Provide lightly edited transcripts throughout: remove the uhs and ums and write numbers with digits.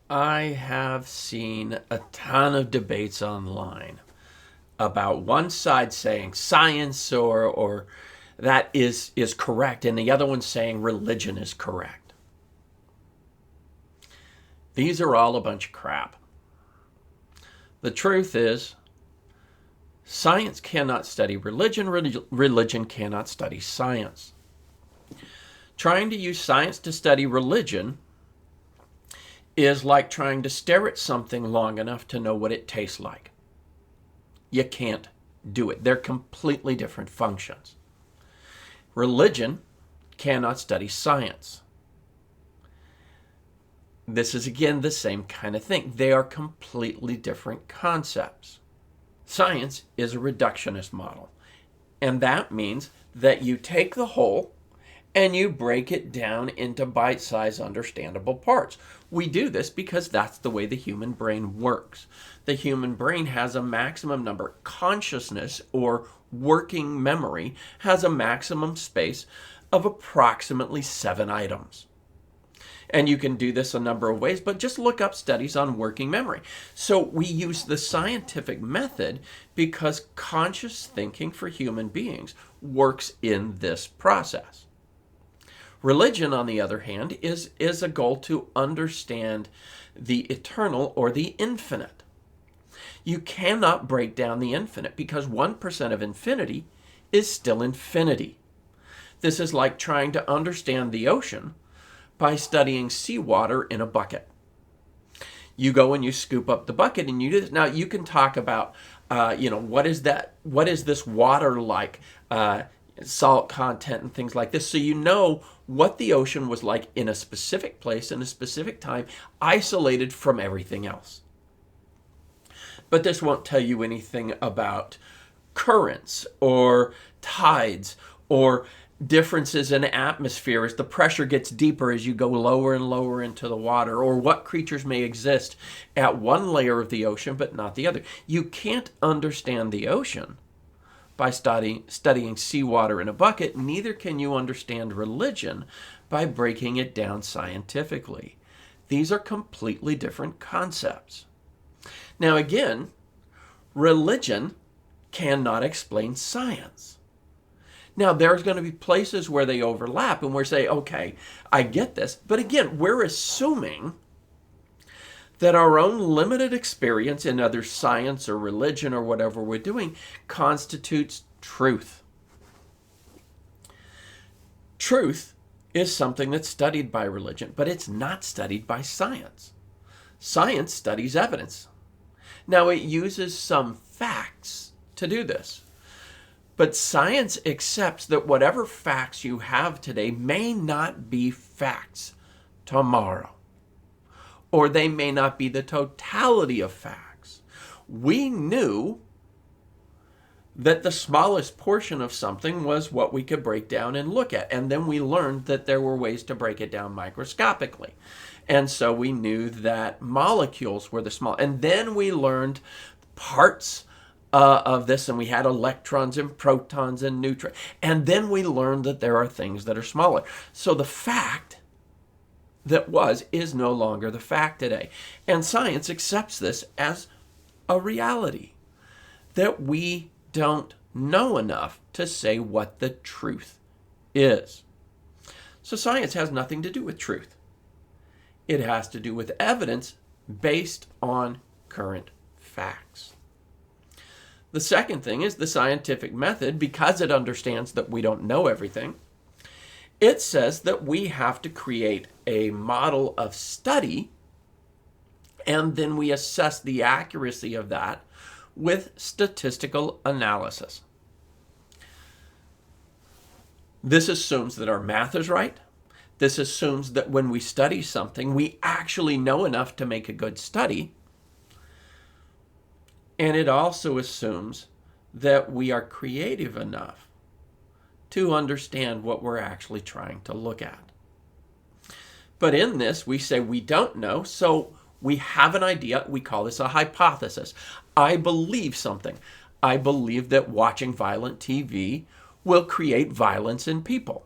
I have seen a ton of debates online about one side saying science or that is correct, and the other one saying religion is correct. These are all a bunch of crap. The truth is, science cannot study religion, religion cannot study science. Trying to use science to study religion is like trying to stare at something long enough to know what it tastes like. You can't do it. They're completely different functions. Religion cannot study science. This is again the same kind of thing. They are completely different concepts. Science is a reductionist model, and that means that you take the whole and you break it down into bite-sized understandable parts. We do this because that's the way the human brain works. The human brain has a maximum number. Consciousness, or working memory, has a maximum space of approximately 7 items. And you can do this a number of ways, but just look up studies on working memory. So we use the scientific method because conscious thinking for human beings works in this process. Religion, on the other hand, is a goal to understand the eternal or the infinite. You cannot break down the infinite because 1% of infinity is still infinity. This is like trying to understand the ocean by studying seawater in a bucket. You go and you scoop up the bucket and you do this. Now you can talk about, what is that? What is this water like? Salt content and things like this. So you know what the ocean was like in a specific place in a specific time, isolated from everything else. But this won't tell you anything about currents or tides or differences in atmosphere as the pressure gets deeper as you go lower and lower into the water, or what creatures may exist at one layer of the ocean but not the other. You can't understand the ocean by studying seawater in a bucket. Neither can you understand religion by breaking it down scientifically. These are completely different concepts. Now again, religion cannot explain science. Now there's going to be places where they overlap and we're saying, okay, I get this. But again, we're assuming that our own limited experience in other science or religion or whatever we're doing constitutes truth. Truth is something that's studied by religion, but it's not studied by science. Science studies evidence. Now, it uses some facts to do this, but science accepts that whatever facts you have today may not be facts tomorrow, or they may not be the totality of facts. We knew that the smallest portion of something was what we could break down and look at. And then we learned that there were ways to break it down microscopically. And so we knew that molecules were the small. And then we learned parts of this, and we had electrons and protons and neutrons. And then we learned that there are things that are smaller. So the fact that is no longer the fact today. And science accepts this as a reality, that we don't know enough to say what the truth is. So science has nothing to do with truth. It has to do with evidence based on current facts. The second thing is the scientific method, because it understands that we don't know everything, it says that we have to create a model of study, and then we assess the accuracy of that with statistical analysis. This assumes that our math is right. This assumes that when we study something, we actually know enough to make a good study. And it also assumes that we are creative enough to understand what we're actually trying to look at. But in this, we say we don't know, so we have an idea. We call this a hypothesis. I believe something. I believe that watching violent TV will create violence in people.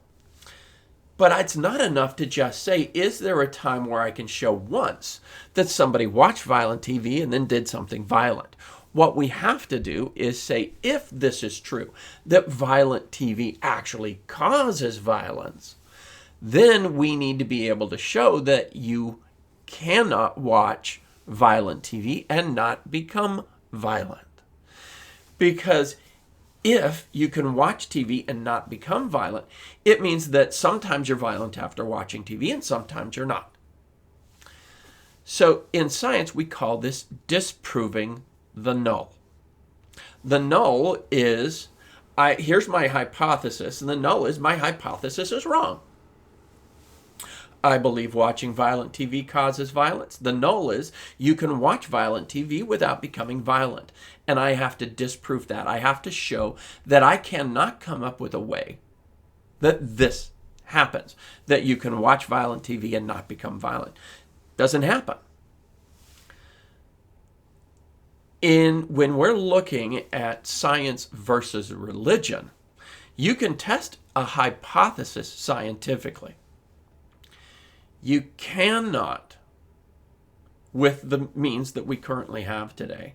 But it's not enough to just say, is there a time where I can show once that somebody watched violent TV and then did something violent? What we have to do is say, if this is true, that violent TV actually causes violence, then we need to be able to show that you cannot watch violent TV and not become violent. Because if you can watch TV and not become violent, it means that sometimes you're violent after watching TV and sometimes you're not. So in science, we call this disproving the null. The null is, here's my hypothesis, and the null is my hypothesis is wrong. I believe watching violent TV causes violence. The null is you can watch violent TV without becoming violent. And I have to disprove that. I have to show that I cannot come up with a way that this happens, that you can watch violent TV and not become violent. Doesn't happen. When we're looking at science versus religion, you can test a hypothesis scientifically. You cannot, with the means that we currently have today,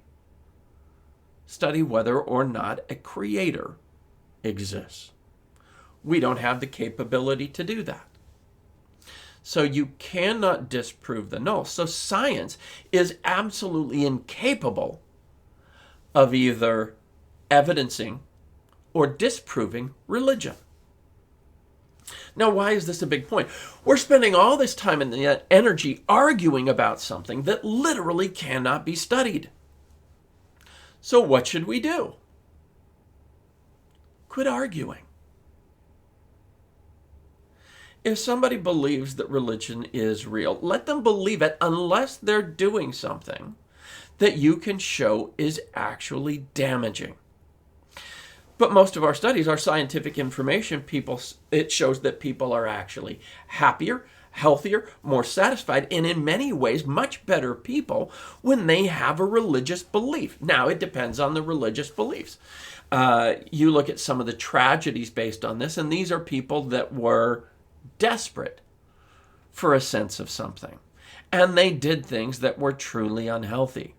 study whether or not a creator exists. We don't have the capability to do that. So you cannot disprove the null. So science is absolutely incapable of either evidencing or disproving religion. Now, why is this a big point? We're spending all this time and energy arguing about something that literally cannot be studied. So what should we do? Quit arguing. If somebody believes that religion is real, let them believe it unless they're doing something that you can show is actually damaging. But most of our studies, our scientific information, it shows that people are actually happier, healthier, more satisfied, and in many ways much better people when they have a religious belief. Now, it depends on the religious beliefs. You look at some of the tragedies based on this, and these are people that were desperate for a sense of something. And they did things that were truly unhealthy.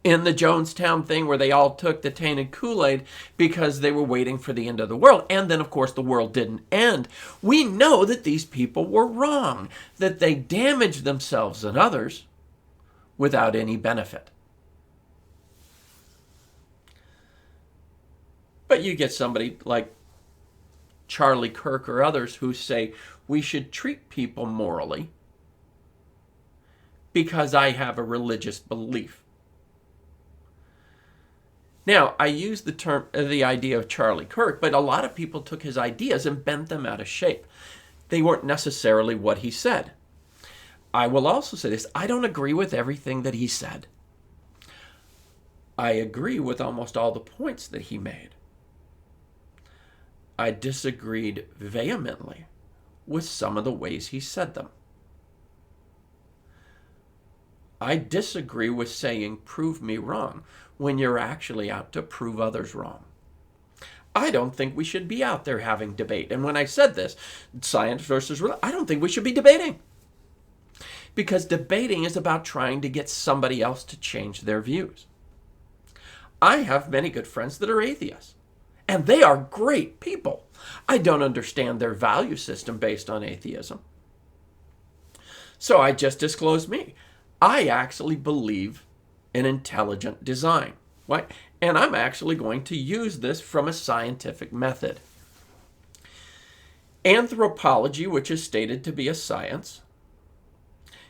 In the Jonestown thing where they all took the tainted Kool-Aid because they were waiting for the end of the world. And then, of course, the world didn't end. We know that these people were wrong, that they damaged themselves and others without any benefit. But you get somebody like Charlie Kirk or others who say we should treat people morally because I have a religious belief. Now, I use the idea of Charlie Kirk, but a lot of people took his ideas and bent them out of shape. They weren't necessarily what he said. I will also say this, I don't agree with everything that he said. I agree with almost all the points that he made. I disagreed vehemently with some of the ways he said them. I disagree with saying, prove me wrong, when you're actually out to prove others wrong. I don't think we should be out there having debate. And when I said this, science versus religion, I don't think we should be debating. Because debating is about trying to get somebody else to change their views. I have many good friends that are atheists. And they are great people. I don't understand their value system based on atheism. So I just disclosed me. I actually believe in intelligent design. Right? And I'm actually going to use this from a scientific method. Anthropology, which is stated to be a science,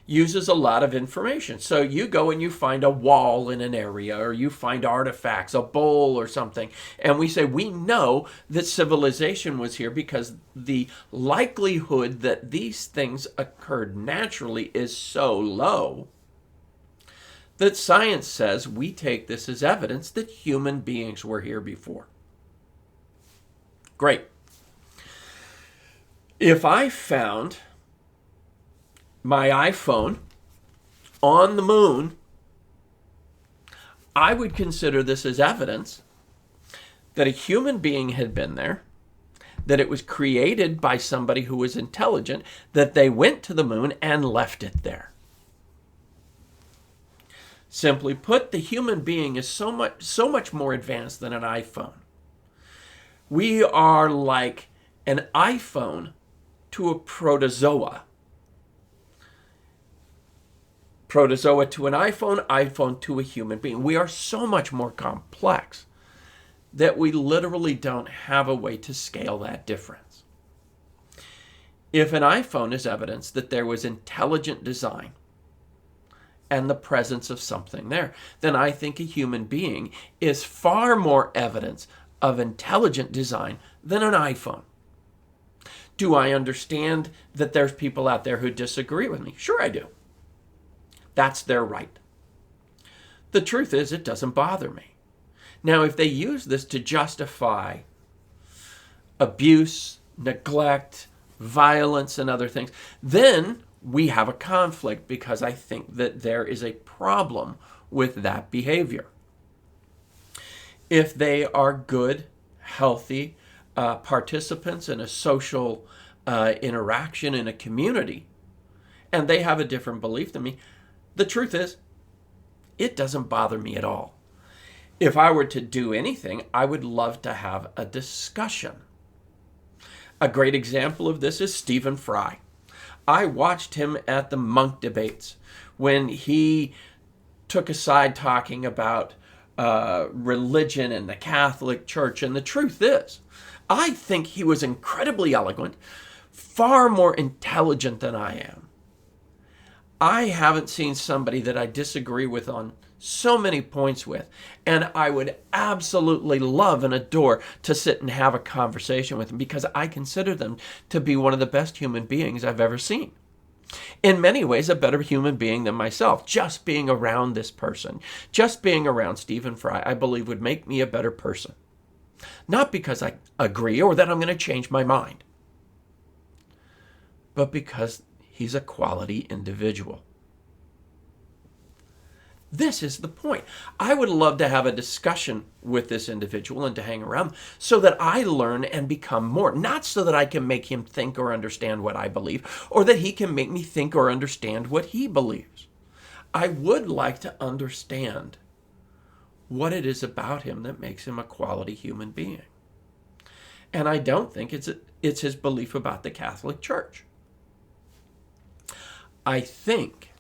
uses a lot of information. So you go and you find a wall in an area, or you find artifacts, a bowl or something, and we say we know that civilization was here because the likelihood that these things occurred naturally is so low that science says we take this as evidence that human beings were here before. Great. If I found my iPhone on the moon, I would consider this as evidence that a human being had been there, that it was created by somebody who was intelligent, that they went to the moon and left it there. Simply put, the human being is so much more advanced than an iPhone. We are like an iPhone to a protozoa. Protozoa to an iPhone, iPhone to a human being. We are so much more complex that we literally don't have a way to scale that difference. If an iPhone is evidence that there was intelligent design and the presence of something there, then I think a human being is far more evidence of intelligent design than an iPhone. Do I understand that there's people out there who disagree with me? Sure I do. That's their right. The truth is, it doesn't bother me. Now, if they use this to justify abuse, neglect, violence, and other things, then we have a conflict, because I think that there is a problem with that behavior. If they are good, healthy participants in a social interaction in a community, and they have a different belief than me, the truth is, it doesn't bother me at all. If I were to do anything, I would love to have a discussion. A great example of this is Stephen Fry. I watched him at the Monk debates when he took a side talking about religion and the Catholic Church. And the truth is, I think he was incredibly eloquent, far more intelligent than I am. I haven't seen somebody that I disagree with on so many points with, and I would absolutely love and adore to sit and have a conversation with them, because I consider them to be one of the best human beings I've ever seen. In many ways, a better human being than myself. Just being around this person, just being around Stephen Fry, I believe would make me a better person. Not because I agree or that I'm going to change my mind, but because he's a quality individual. This is the point. I would love to have a discussion with this individual and to hang around so that I learn and become more. Not so that I can make him think or understand what I believe, or that he can make me think or understand what he believes. I would like to understand what it is about him that makes him a quality human being. And I don't think it's his belief about the Catholic Church. I think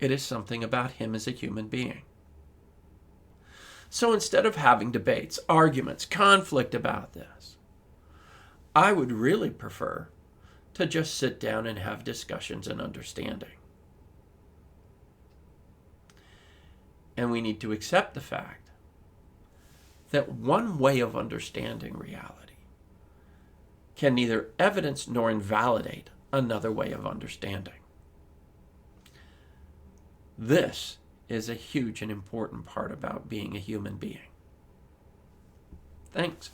it is something about him as a human being. So instead of having debates, arguments, conflict about this, I would really prefer to just sit down and have discussions and understanding. And we need to accept the fact that one way of understanding reality can neither evidence nor invalidate another way of understanding. This is a huge and important part about being a human being. Thanks.